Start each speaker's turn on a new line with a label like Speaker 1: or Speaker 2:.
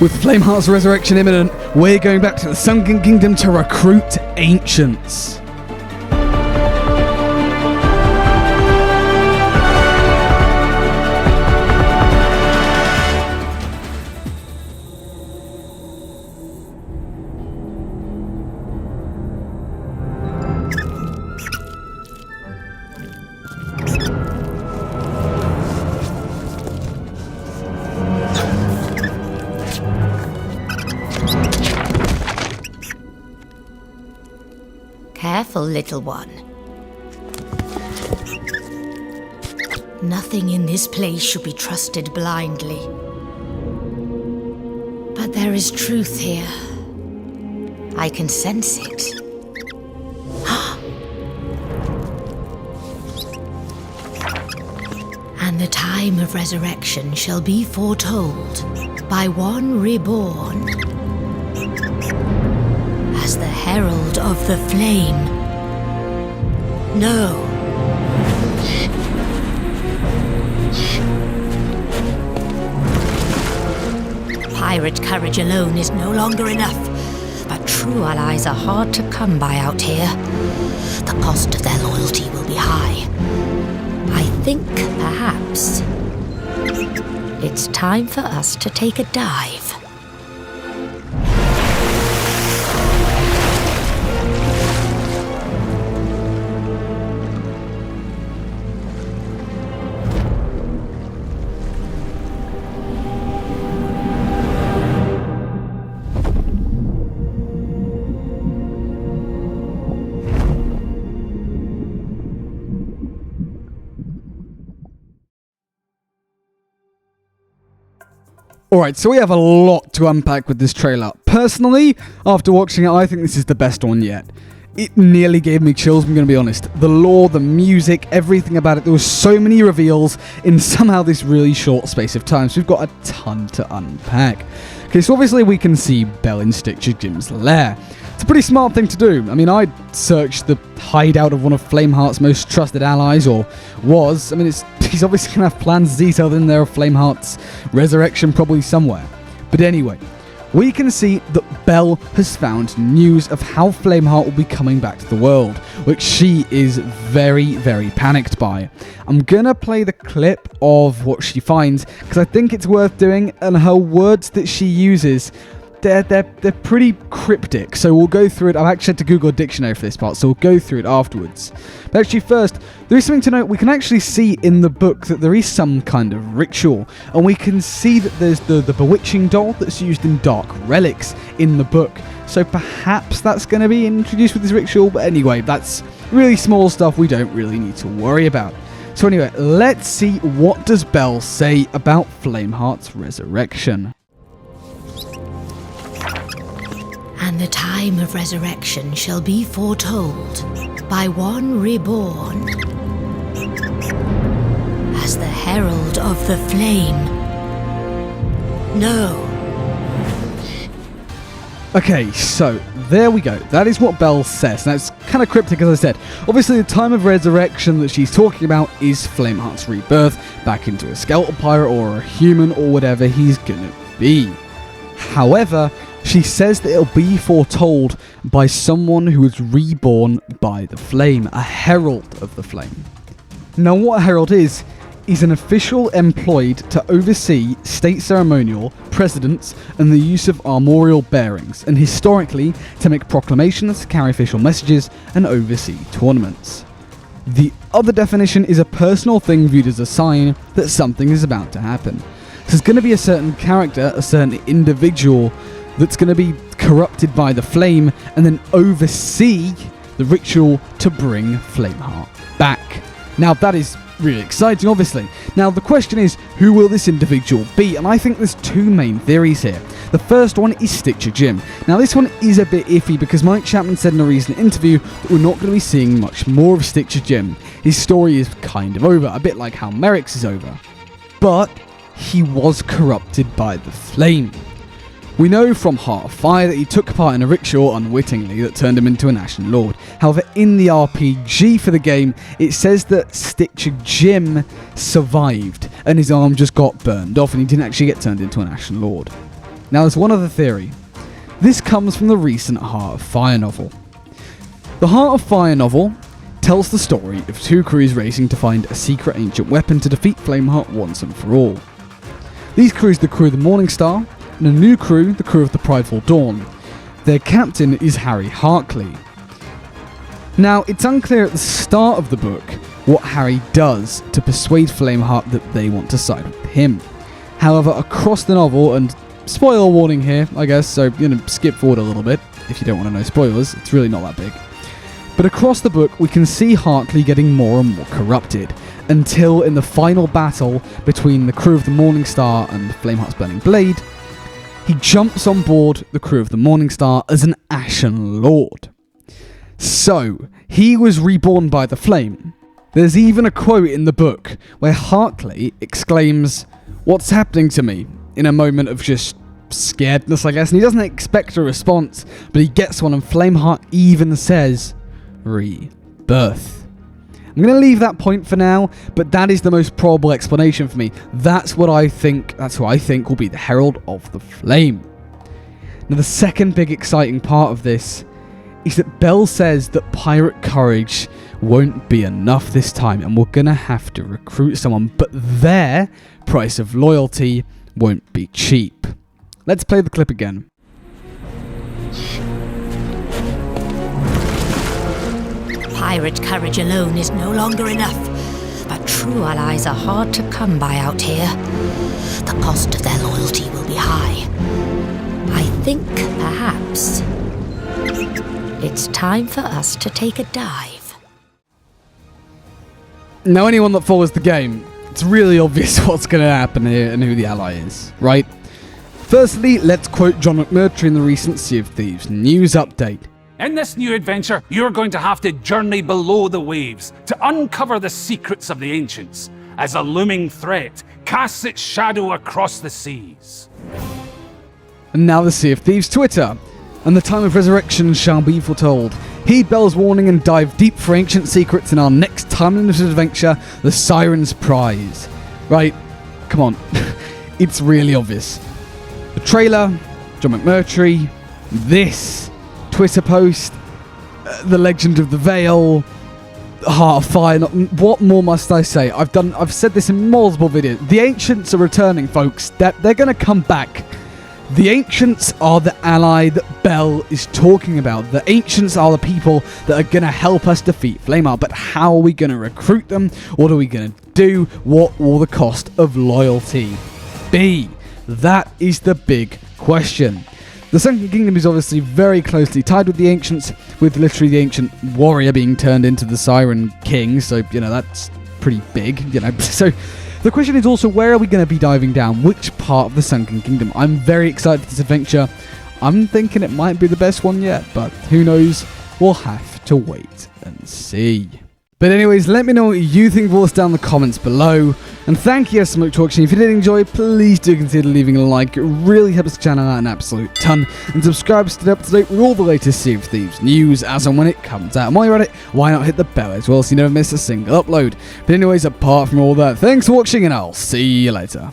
Speaker 1: With Flameheart's resurrection imminent, we're going back to the Sunken Kingdom to recruit ancients.
Speaker 2: Careful, little one. Nothing in this place should be trusted blindly. But there is truth here. I can sense it. And the time of resurrection shall be foretold by one reborn as the herald of the flame. No. Pirate courage alone is no longer enough, but true allies are hard to come by out here. The cost of their loyalty will be high. I think, perhaps, it's time for us to take a dive.
Speaker 1: Alright, so we have a lot to unpack with this trailer. Personally, after watching it, I think this is the best one yet. It nearly gave me chills, I'm going to be honest. The lore, the music, everything about it. There were so many reveals in somehow this really short space of time, so we've got a ton to unpack. Okay, so obviously we can see Belle in Stitcher Jim's lair. It's a pretty smart thing to do. I mean, I'd searched the hideout of one of Flameheart's most trusted allies, or was. I mean, he's obviously going to have plans detailed in there of Flameheart's resurrection probably somewhere. But anyway, we can see that Belle has found news of how Flameheart will be coming back to the world, which she is very, very panicked by. I'm gonna play the clip of what she finds, because I think it's worth doing, and her words that she uses, they're pretty cryptic, so we'll go through it. I've actually had to Google a dictionary for this part, so we'll go through it afterwards. But actually first, there is something to note. We can actually see in the book that there is some kind of ritual, and we can see that there's the bewitching doll that's used in Dark Relics in the book. So perhaps that's going to be introduced with this ritual, but anyway, that's really small stuff we don't really need to worry about. So anyway, let's see what does Belle say about Flameheart's resurrection.
Speaker 2: And the time of resurrection shall be foretold by one reborn as the herald of the flame. No.
Speaker 1: Okay, so there we go. That is what Belle says. Now, it's kind of cryptic, as I said. Obviously, the time of resurrection that she's talking about is Flameheart's rebirth back into a skeletal pirate or a human or whatever he's gonna be. However, she says that it'll be foretold by someone who is reborn by the flame, a herald of the flame. Now, what a herald is an official employed to oversee state ceremonial, precedents, and the use of armorial bearings, and historically to make proclamations, carry official messages, and oversee tournaments. The other definition is a personal thing viewed as a sign that something is about to happen. So there's going to be a certain character, a certain individual that's going to be corrupted by the flame and then oversee the ritual to bring Flameheart back. Now that is really exciting, obviously. Now the question is, who will this individual be? And I think there's two main theories here. The first one is Stitcher Jim. Now this one is a bit iffy because Mike Chapman said in a recent interview that we're not going to be seeing much more of Stitcher Jim. His story is kind of over, a bit like how Merrick's is over. But he was corrupted by the flame. We know from Heart of Fire that he took part in a ritual unwittingly that turned him into an Ashen Lord. However, in the RPG for the game, it says that Stitcher Jim survived and his arm just got burned off and he didn't actually get turned into an Ashen Lord. Now there's one other theory. This comes from the recent Heart of Fire novel. The Heart of Fire novel tells the story of two crews racing to find a secret ancient weapon to defeat Flameheart once and for all. These crews are the crew of the Morning Star, and a new crew, the crew of the Prideful Dawn. Their captain is Harry Hartley. Now, it's unclear at the start of the book what Harry does to persuade Flameheart that they want to side with him. However, across the novel, and spoiler warning here, I guess, so skip forward a little bit if you don't want to know spoilers, it's really not that big. But across the book, we can see Hartley getting more and more corrupted, until in the final battle between the crew of the Morning Star and Flameheart's Burning Blade, he jumps on board the crew of the Morning Star as an Ashen Lord. So, he was reborn by the flame. There's even a quote in the book where Hartley exclaims, "What's happening to me?" in a moment of just scaredness, I guess, and he doesn't expect a response, but he gets one, and Flameheart even says, "Rebirth." I'm going to leave that point for now, but that is the most probable explanation for me. That's who I think will be the Herald of the Flame. Now, the second big exciting part of this is that Belle says that pirate courage won't be enough this time, and we're going to have to recruit someone, but their price of loyalty won't be cheap. Let's play the clip again.
Speaker 2: Pirate courage alone is no longer enough, but true allies are hard to come by out here. The cost of their loyalty will be high. I think, perhaps, it's time for us to take a dive.
Speaker 1: Now, anyone that follows the game, it's really obvious what's going to happen here and who the ally is, right? Firstly, let's quote John McMurtry in the recent Sea of Thieves news update.
Speaker 3: In this new adventure, you're going to have to journey below the waves to uncover the secrets of the ancients as a looming threat casts its shadow across the seas.
Speaker 1: And now the Sea of Thieves Twitter. And the time of resurrection shall be foretold. Heed Belle's warning and dive deep for ancient secrets in our next time-limited adventure, The Siren's Prize. Right, come on. It's really obvious. The trailer, John McMurtry, this Twitter post, the Legend of the Veil, Heart of Fire. What more must I say? I've said this in multiple videos. The Ancients are returning, folks. They're going to come back. The Ancients are the ally that Belle is talking about. The Ancients are the people that are going to help us defeat Flameheart. But how are we going to recruit them? What are we going to do? What will the cost of loyalty be? That is the big question. The Sunken Kingdom is obviously very closely tied with the Ancients, with literally the ancient warrior being turned into the Siren King. So, that's pretty big, So, the question is also, where are we going to be diving down? Which part of the Sunken Kingdom? I'm very excited for this adventure. I'm thinking it might be the best one yet, but who knows? We'll have to wait and see. But anyways, let me know what you think of all this down in the comments below. And thank you so much for watching. If you did enjoy, please do consider leaving a like. It really helps the channel out an absolute ton. And subscribe to stay up to date with all the latest Sea of Thieves news as and when it comes out. And while you're at it, why not hit the bell as well so you never miss a single upload. But anyways, apart from all that, thanks for watching and I'll see you later.